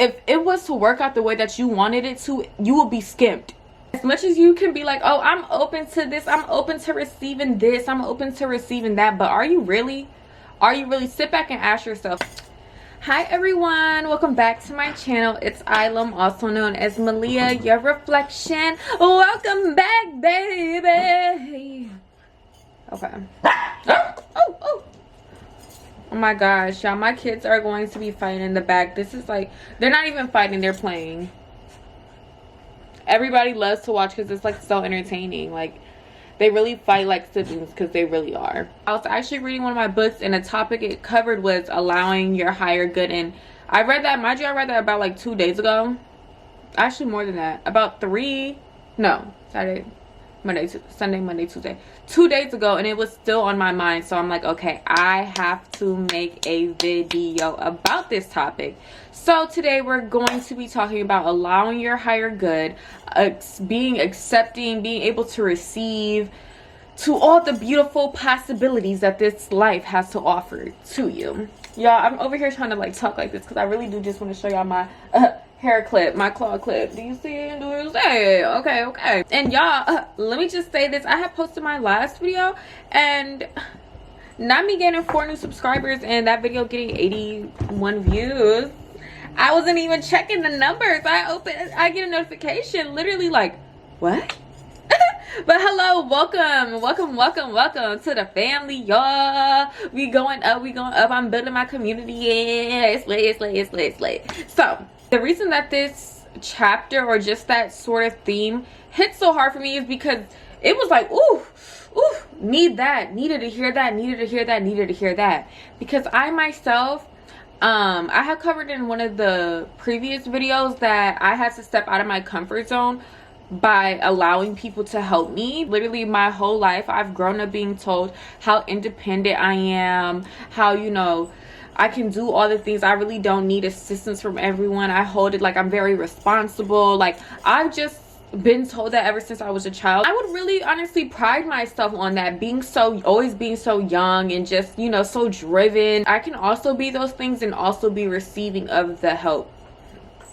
if it was to work out the way that you wanted it to, you will be skimped. As much as you can be like, oh, I'm open to this, I'm open to receiving this, I'm open to receiving that, but are you really? Are you really? Sit back and ask yourself. Hi everyone, welcome back to my channel. It's Ilum, also known as Malia, your reflection. Welcome back, baby. Okay. Oh my gosh, y'all, my kids are going to be fighting in the back. This is like, they're not even fighting, they're playing. Everybody loves to watch because it's like so entertaining. Like, they really fight like siblings because they really are. I was actually reading one of my books and the topic it covered was allowing your higher good. And I read that, mind you, I read that about like 2 days ago. Actually more than that, about Saturday, Monday, Sunday, Monday, Tuesday, 2 days ago, and it was still on my mind. So I'm like, okay, I have to make a video about this topic. So today we're going to be talking about allowing your higher good, being accepting, being able to receive to all the beautiful possibilities that this life has to offer to you. Y'all, I'm over here trying to like talk like this because I really do just want to show y'all my hair clip, my claw clip. Do you see it? Do you see it? Okay. And y'all, let me just say this. I have posted my last video and not me getting 4 new subscribers and that video getting 81 views. I wasn't even checking the numbers. I get a notification literally like, what? But hello, welcome to the family, y'all. We going up. I'm building my community. Yeah, it's late. So the reason that this chapter or just that sort of theme hit so hard for me is because it was like, ooh, needed to hear that. Because I myself, I have covered in one of the previous videos that I had to step out of my comfort zone by allowing people to help me. Literally my whole life I've grown up being told how independent I am, how, you know, I can do all the things. I really don't need assistance from everyone. I hold it like I'm very responsible. Like, I've just been told that ever since I was a child. I would really honestly pride myself on that, always being so young and just, you know, so driven. I can also be those things and also be receiving of the help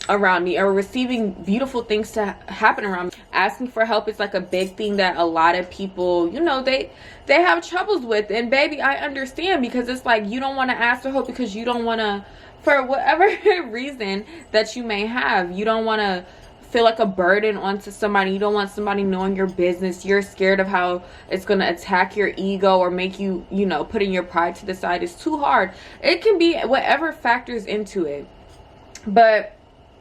around me, or receiving beautiful things to happen around me. Asking for help is like a big thing that a lot of people, you know, they have troubles with. And baby, I understand, because it's like you don't want to ask for help because you don't want to, for whatever reason that you may have, you don't want to feel like a burden onto somebody. You don't want somebody knowing your business. You're scared of how it's going to attack your ego or make you, you know, putting your pride to the side. It's too hard. It can be whatever factors into it. But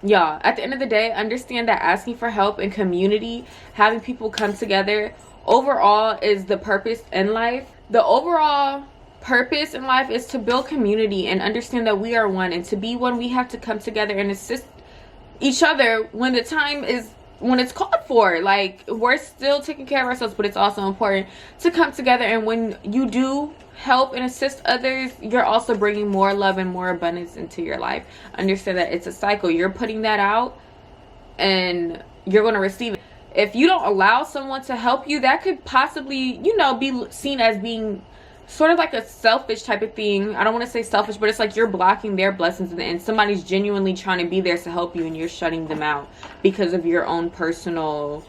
y'all, at the end of the day, understand that asking for help and community, having people come together, overall is the purpose in life. The overall purpose in life is to build community and understand that we are one, and to be one, we have to come together and assist each other when the time is, when it's called for. Like, we're still taking care of ourselves, but it's also important to come together. And when you do help and assist others, you're also bringing more love and more abundance into your life. Understand that it's a cycle. You're putting that out and you're going to receive it. If you don't allow someone to help you, that could possibly, you know, be seen as being sort of like a selfish type of thing. I don't want to say selfish, but it's like you're blocking their blessings and somebody's genuinely trying to be there to help you and you're shutting them out because of your own personal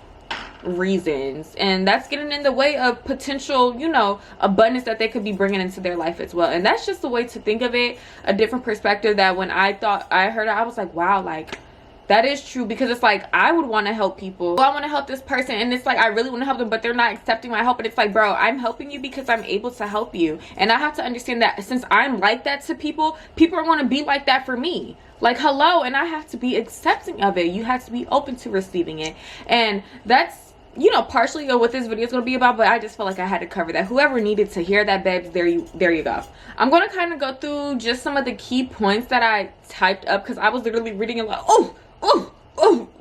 reasons. And that's getting in the way of potential, you know, abundance that they could be bringing into their life as well. And that's just the way to think of it, a different perspective. That when I heard it, I was like, wow, like, that is true. Because it's like, I would want to help people. I want to help this person, and it's like I really want to help them, but they're not accepting my help. And it's like, bro, I'm helping you because I'm able to help you. And I have to understand that since I'm like that to people, people are going to be like that for me. Like, hello. And I have to be accepting of it. You have to be open to receiving it. And that's, you know, partially what this video is going to be about, but I just felt like I had to cover that. Whoever needed to hear that, babes, there you go. I'm going to kind of go through just some of the key points that I typed up, because I was literally reading it like, oh,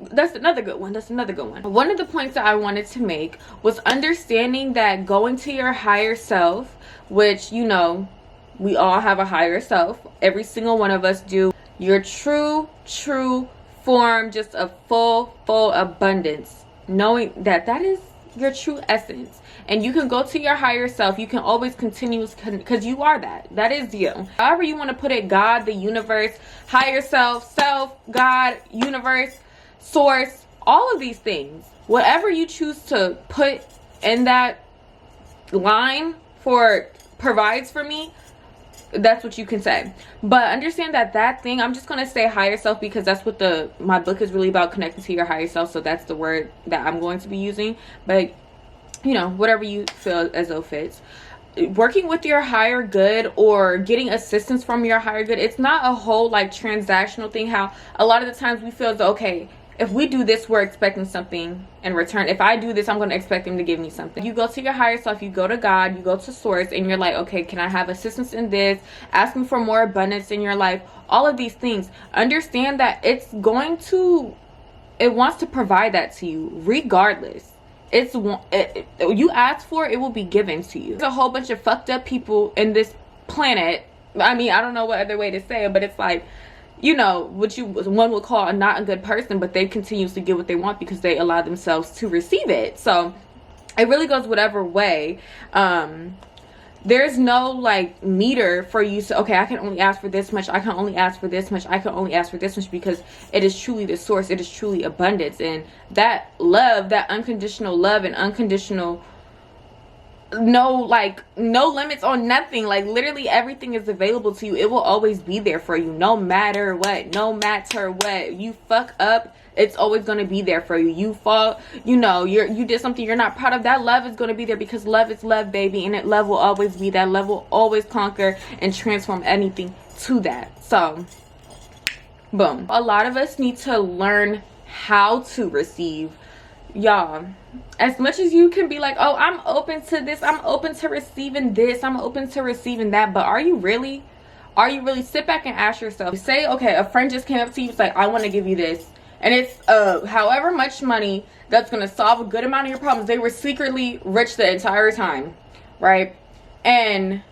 that's another good one. One of the points that I wanted to make was understanding that going to your higher self, which, you know, we all have a higher self. Every single one of us do. Your true form, just a full abundance. Knowing that is your true essence. And you can go to your higher self. You can always continue, because you are that. That is you. However you want to put it, God, the universe, higher self, God, universe, source, all of these things. Whatever you choose to put in that line for provides for me, that's what you can say. But understand that thing, I'm just going to say higher self, because that's what my book is really about, connecting to your higher self. So that's the word that I'm going to be using. But you know, whatever you feel as though fits. Working with your higher good or getting assistance from your higher good, it's not a whole like transactional thing. How a lot of the times we feel as though, okay, if we do this, we're expecting something in return. If I do this, I'm going to expect him to give me something. You go to your higher self, you go to God, you go to source, and you're like, okay, can I have assistance in this? Asking for more abundance in your life. All of these things. Understand that it wants to provide that to you regardless. You ask for it, will be given to you. There's a whole bunch of fucked up people in this planet. I mean, I don't know what other way to say it, but it's like, you know, one would call not a good person, but they continuously get what they want because they allow themselves to receive it. So it really goes whatever way. There's no like meter for you to, okay, I can only ask for this much, I can only ask for this much, I can only ask for this much, because it is truly the source. It is truly abundance. And that love, that unconditional love and unconditional, no limits on nothing, like literally everything is available to you. It will always be there for you, no matter what. No matter what you fuck up, it's always going to be there for you. You fall, you know, you did something you're not proud of, that love is going to be there, because love is love, baby. And love will always be that. Love will always conquer and transform anything to that. So boom. A lot of us need to learn how to receive. Y'all, as much as you can be like, oh, I'm open to this, I'm open to receiving this, I'm open to receiving that, but are you really? Sit back and ask yourself. Say, okay, a friend just came up to you, it's like, I want to give you this, and it's however much money that's going to solve a good amount of your problems. They were secretly rich the entire time, right? And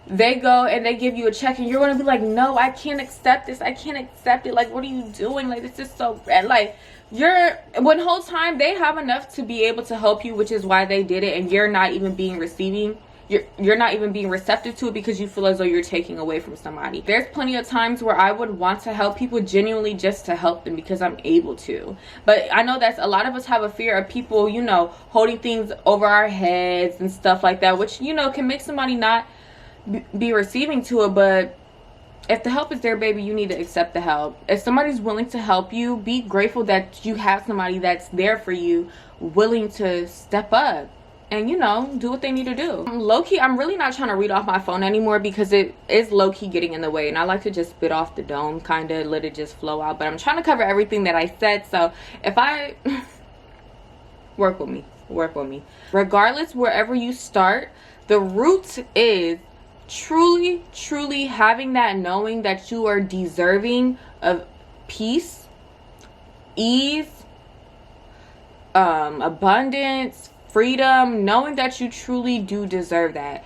they go and they give you a check, and you're going to be like, no, I can't accept this, I can't accept it, like, what are you doing? Like, this is so bad. Like, when the whole time they have enough to be able to help you, which is why they did it, and you're not even being receiving, you're not even being receptive to it, because you feel as though you're taking away from somebody. There's plenty of times where I would want to help people genuinely just to help them because I'm able to. But I know that a lot of us have a fear of people, you know, holding things over our heads and stuff like that, which, you know, can make somebody not be receiving to it. But if the help is there, baby, you need to accept the help. If somebody's willing to help you, be grateful that you have somebody that's there for you, willing to step up and, you know, do what they need to do. Low-key, I'm really not trying to read off my phone anymore, because it is low-key getting in the way, and I like to just spit off the dome, kind of let it just flow out. But I'm trying to cover everything that I said, so if I work with me. Regardless, wherever you start, the root is truly having that knowing that you are deserving of peace, ease, abundance, freedom, knowing that you truly do deserve that.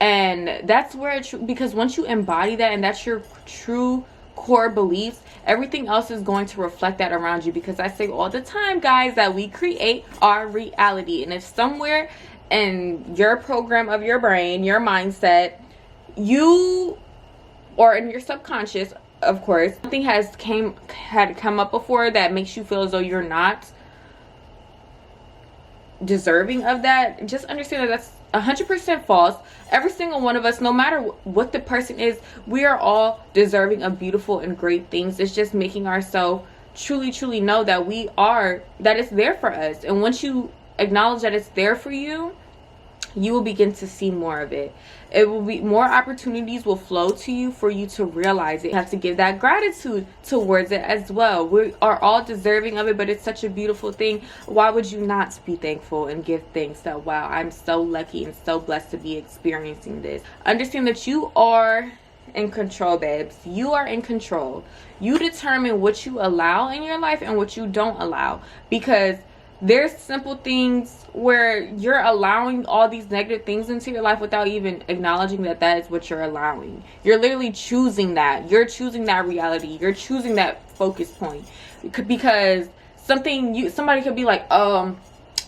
And that's where because once you embody that, and that's your true core beliefs, everything else is going to reflect that around you. Because I say all the time, guys, that we create our reality. And if somewhere in your program of your brain, your mindset, or in your subconscious, of course, something had come up before that makes you feel as though you're not deserving of that, just understand that that's 100% false. Every single one of us, no matter what the person is, we are all deserving of beautiful and great things. It's just making ourselves truly know that that it's there for us. And once you acknowledge that it's there for you, you will begin to see more of it. It will be more opportunities will flow to you for you to realize it. You have to give that gratitude towards it as well. We are all deserving of it, but it's such a beautiful thing. Why would you not be thankful and give thanks that, wow, I'm so lucky and so blessed to be experiencing this. Understand that you are in control, babes. You are in control. You determine what you allow in your life and what you don't allow, because there's simple things where you're allowing all these negative things into your life without even acknowledging that that is what you're allowing. You're literally choosing that. You're choosing that reality. You're choosing that focus point. Because somebody could be like,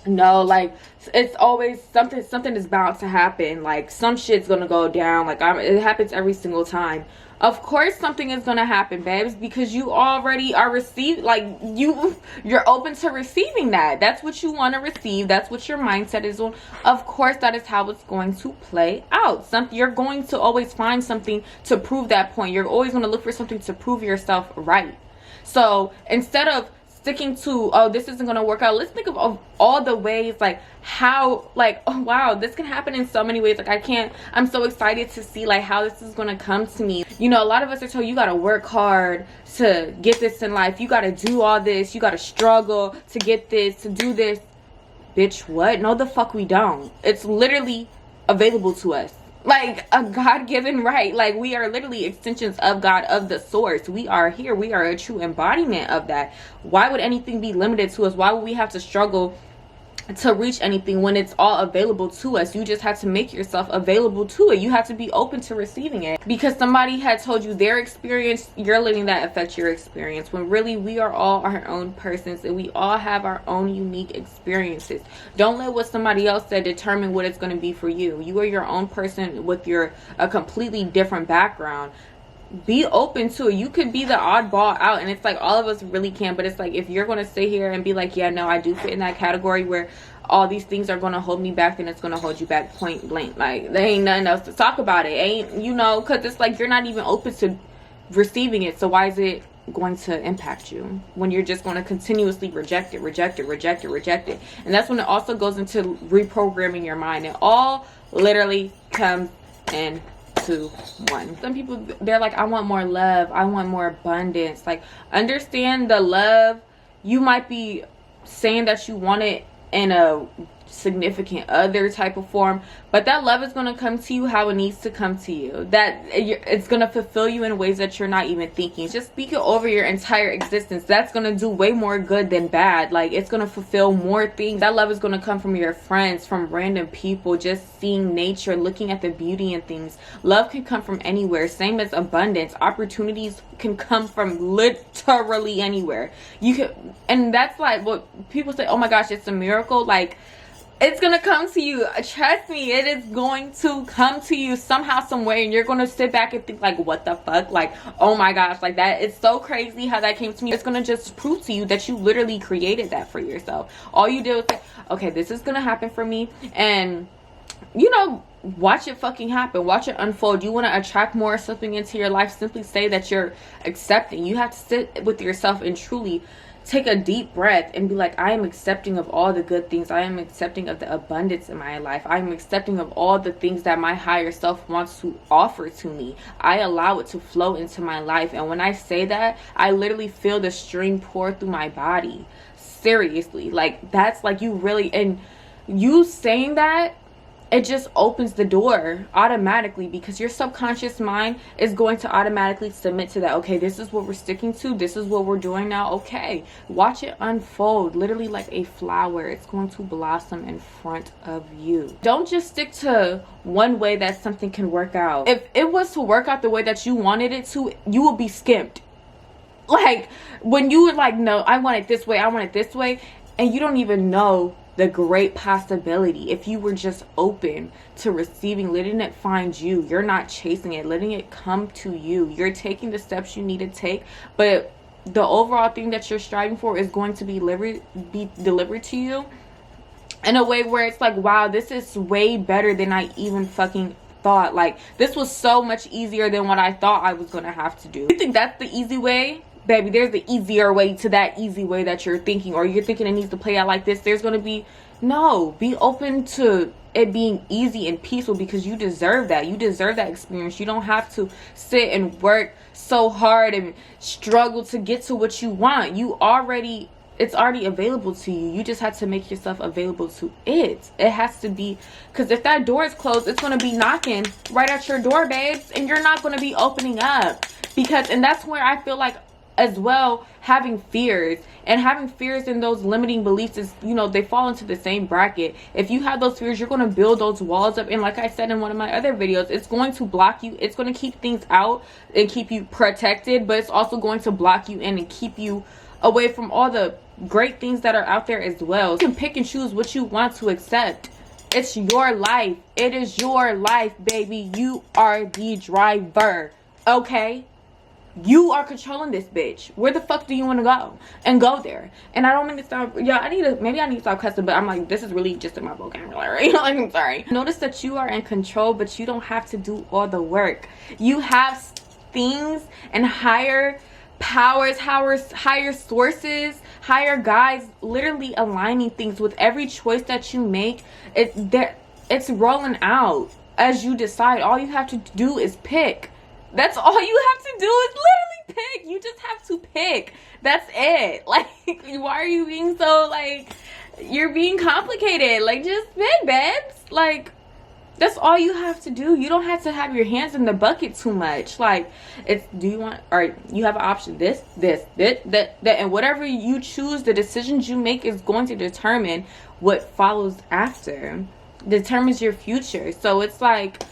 No, like, it's always something is bound to happen. Like, some shit's gonna go down. Like, it happens every single time. Of course something is gonna happen, babes, because you already are receiving, like, you're open to receiving that. That's what you want to receive. That's what your mindset is on. Of course that is how it's going to play out. You're going to always find something to prove that point. You're always going to look for something to prove yourself right. So instead of sticking to, oh, this isn't going to work out, let's think of all the ways, like, how, like, oh wow, this can happen in so many ways. Like, I'm so excited to see, like, how this is going to come to me. You know, a lot of us are told you got to work hard to get this in life. You got to do all this. You got to struggle to get this, to do this. Bitch, what? No, the fuck we don't. It's literally available to us. Like a God-given right. Like, we are literally extensions of God, of the source. We are here. We are a true embodiment of that. Why would anything be limited to us? Why would we have to struggle to reach anything when it's all available to us? You just have to make yourself available to it. You have to be open to receiving it. Because somebody had told you their experience, you're letting that affect your experience, when really we are all our own persons and we all have our own unique experiences. Don't let what somebody else said determine what it's going to be for you. You are your own person with a completely different background. Be open to it. You could be the oddball out, and it's like all of us really can, but it's like, if you're going to sit here and be like, yeah, no, I do fit in that category where all these things are going to hold me back, then it's going to hold you back point blank. Like, there ain't nothing else to talk about. It ain't, you know, because it's like you're not even open to receiving it. So why is it going to impact you when you're just going to continuously reject it? And that's when it also goes into reprogramming your mind. It all literally comes in to one. Some people, they're like, I want more love, I want more abundance. Like, understand the love. You might be saying that you want it in a significant other type of form, but that love is going to come to you how it needs to come to you. That it's going to fulfill you in ways that you're not even thinking. Just speak it over your entire existence. That's going to do way more good than bad. Like, it's going to fulfill more things. That love is going to come from your friends, from random people, just seeing nature, looking at the beauty in things. Love can come from anywhere. Same as abundance. Opportunities can come from literally anywhere. You can, and that's like what people say, oh my gosh, it's a miracle. Like, it's gonna come to you. Trust me, it is going to come to you somehow, some way, and you're gonna sit back and think like, what the fuck? Like, oh my gosh, like, that is so crazy how that came to me. It's gonna just prove to you that you literally created that for yourself. All you did was say, okay, this is gonna happen for me, and you know, watch it fucking happen. Watch it unfold. You want to attract more something into your life, simply say that you're accepting. You have to sit with yourself and truly take a deep breath and be like, I am accepting of all the good things. I am accepting of the abundance in my life. I am accepting of all the things that my higher self wants to offer to me. I allow it to flow into my life. And when I say that, I literally feel the stream pour through my body. Seriously. Like, that's like, you really, and you saying that, it just opens the door automatically, because your subconscious mind is going to automatically submit to that. Okay, this is what we're sticking to. This is what we're doing now. Okay, watch it unfold, literally like a flower. It's going to blossom in front of you. Don't just stick to one way that something can work out. If it was to work out the way that you wanted it to, you will be skimped. Like, when you were like, no, I want it this way, I want it this way, and you don't even know the great possibility. If you were just open to receiving, letting it find you, you're not chasing it, letting it come to you. You're taking the steps you need to take, but the overall thing that you're striving for is going to be delivered to you in a way where it's like, wow, this is way better than I even fucking thought. Like, this was so much easier than what I thought I was gonna have to do. You think that's the easy way? Baby, there's the easier way to that easy way that you're thinking, or you're thinking it needs to play out like this. There's going to be, no, be open to it being easy and peaceful, because you deserve that. You deserve that experience. You don't have to sit and work so hard and struggle to get to what you want. It's already available to you. You just have to make yourself available to it. It has to be, because if that door is closed, it's going to be knocking right at your door, babes, and you're not going to be opening up. And that's where I feel like, as well, having fears and those limiting beliefs is, you know, they fall into the same bracket. If you have those fears, you're going to build those walls up, and like I said in one of my other videos, it's going to block you. It's going to keep things out and keep you protected, but it's also going to block you in and keep you away from all the great things that are out there as well. You can pick and choose what you want to accept. It's your life. It is your life, baby. You are the driver. Okay? You are controlling this bitch. Where the fuck do you want to go? And go there. And I don't mean to stop. Yeah, maybe I need to stop cussing, but I'm like, this is really just in my vocabulary. Like, I'm sorry. Notice that you are in control, but you don't have to do all the work. You have things and higher powers, higher sources, higher guides literally aligning things with every choice that you make. It's rolling out as you decide. All you have to do is pick. That's all you have to do is literally pick. You just have to pick. That's it. Like, why are you being so, like, you're being complicated? Like, just pick, babes. Like, that's all you have to do. You don't have to have your hands in the bucket too much. Like, do you want, or you have an option, this, that, and whatever you choose, the decisions you make is going to determine what follows after. Determines your future. So it's like,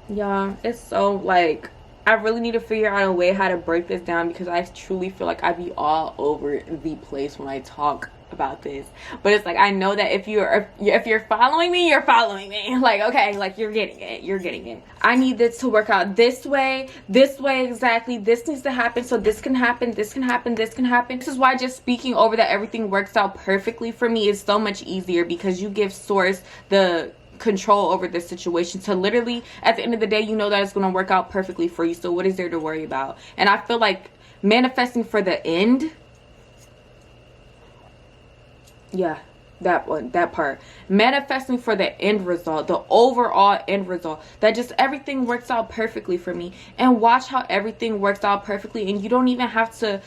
y'all, it's so, like, I really need to figure out a way how to break this down, because I truly feel like I be all over the place when I talk about this. But it's like, I know that if you're following me, you're following me. Like, okay, like, you're getting it. I need this to work out this way exactly. This needs to happen so this can happen, this can happen, this can happen. This is why just speaking over that everything works out perfectly for me is so much easier, because you give source the control over this situation to literally, at the end of the day, you know that it's going to work out perfectly for you. So what is there to worry about? And I feel like manifesting for the end, yeah, that part, manifesting for the end result, the overall end result, that just everything works out perfectly for me. And watch how everything works out perfectly, and you don't even have to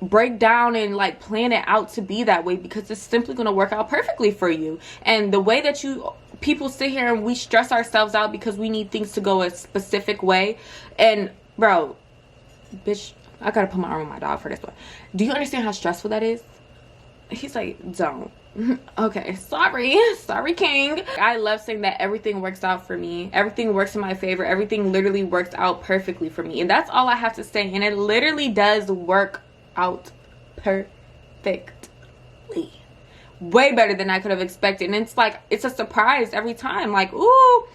break down and like plan it out to be that way, because it's simply going to work out perfectly for you. And the way that people sit here and we stress ourselves out because we need things to go a specific way. And bro, bitch, I gotta put my arm on my dog for this one. Do you understand how stressful that is? He's like, don't. Okay, sorry king. I love saying that everything works out for me, everything works in my favor, everything literally works out perfectly for me. And that's all I have to say. And it literally does work out perfectly, way better than I could have expected. And it's like, it's a surprise every time. Like, ooh,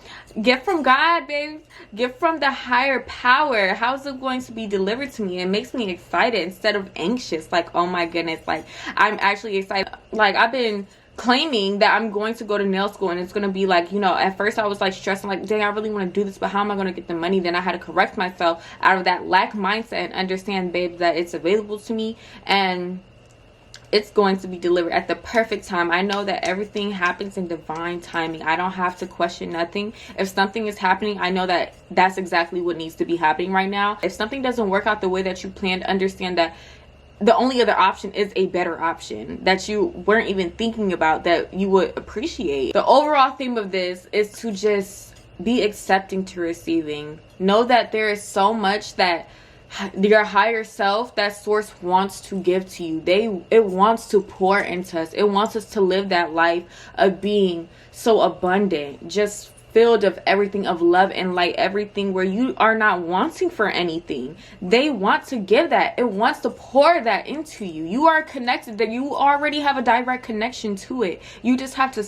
gift from God, babe, gift from the higher power. How's it going to be delivered to me? It makes me excited instead of anxious. Like, oh my goodness, like, I'm actually excited. Like, I've been claiming that I'm going to go to nail school, and it's going to be like, you know, at first I was like stressing, like, dang, I really want to do this, but how am I going to get the money? Then I had to correct myself out of that lack mindset and understand, babe, that it's available to me, and it's going to be delivered at the perfect time. I know that everything happens in divine timing. I don't have to question nothing. If something is happening, I know that that's exactly what needs to be happening right now. If something doesn't work out the way that you planned, understand that the only other option is a better option that you weren't even thinking about, that you would appreciate. The overall theme of this is to just be accepting to receiving. Know that there is so much that your higher self, that source, wants to give to you. It wants to pour into us. It wants us to live that life of being so abundant, just filled of everything, of love and light, everything, where you are not wanting for anything. They want to give that. It wants to pour that into you. You are connected, that you already have a direct connection to it. You just have to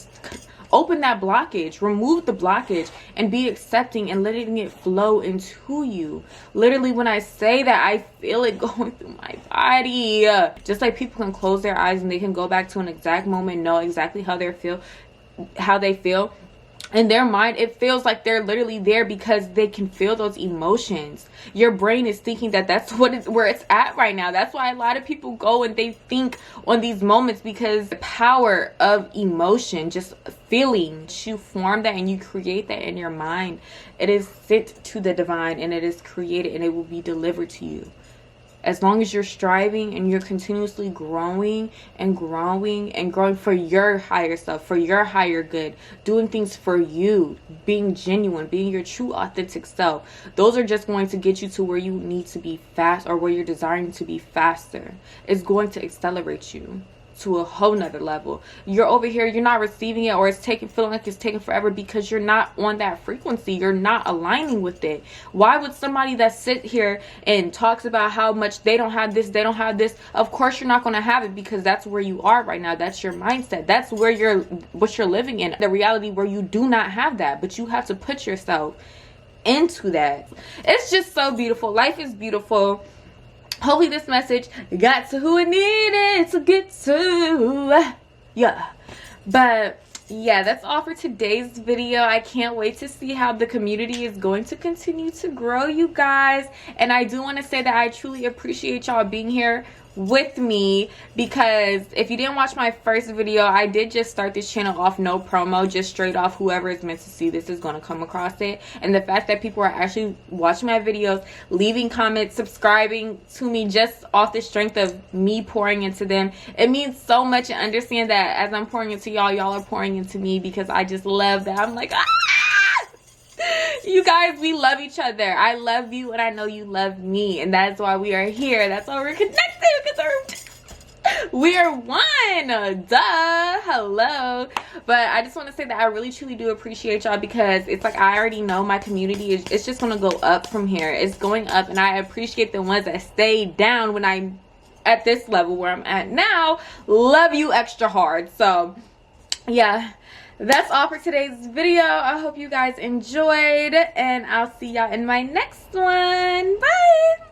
open that blockage, remove the blockage, and be accepting and letting it flow into you. Literally, when I say that, I feel it going through my body. Just like people can close their eyes and they can go back to an exact moment, know exactly how they feel. In their mind, it feels like they're literally there because they can feel those emotions. Your brain is thinking that that's where it's at right now. That's why a lot of people go and they think on these moments, because the power of emotion, just feeling, you form that and you create that in your mind. It is sent to the divine and it is created and it will be delivered to you. As long as you're striving and you're continuously growing and growing and growing for your higher self, for your higher good, doing things for you, being genuine, being your true authentic self, those are just going to get you to where you need to be fast, or where you're desiring to be faster. It's going to accelerate you. to a whole nother level. You're over here, you're not receiving it, or it's feeling like it's taking forever because you're not on that frequency. You're not aligning with it. Why would somebody that sit here and talks about how much they don't have this, they don't have this, of course you're not going to have it, because that's where you are right now. That's your mindset. That's where what you're living in, the reality where you do not have that, but you have to put yourself into that. It's just so beautiful. Life is beautiful. Hopefully this message got to who it needed to get to. Yeah. But yeah, that's all for today's video. I can't wait to see how the community is going to continue to grow, you guys. And I do want to say that I truly appreciate y'all being here with me, because if you didn't watch my first video, I did just start this channel off no promo, just straight off. Whoever is meant to see this is going to come across it. And the fact that people are actually watching my videos, leaving comments, subscribing to me just off the strength of me pouring into them, it means so much. And understand that as I'm pouring into y'all, y'all are pouring into me, because I just love that. I'm like, ah! You guys, we love each other. I love you and I know you love me, and that's why we are here. That's why we're connected, because we are one. Duh. Hello. But I just want to say that I really truly do appreciate y'all, because it's like I already know my community is, it's just going to go up from here. It's going up, and I appreciate the ones that stay down when I'm at this level where I'm at now. Love you extra hard. So yeah, that's all for today's video. I hope you guys enjoyed, and I'll see y'all in my next one. Bye.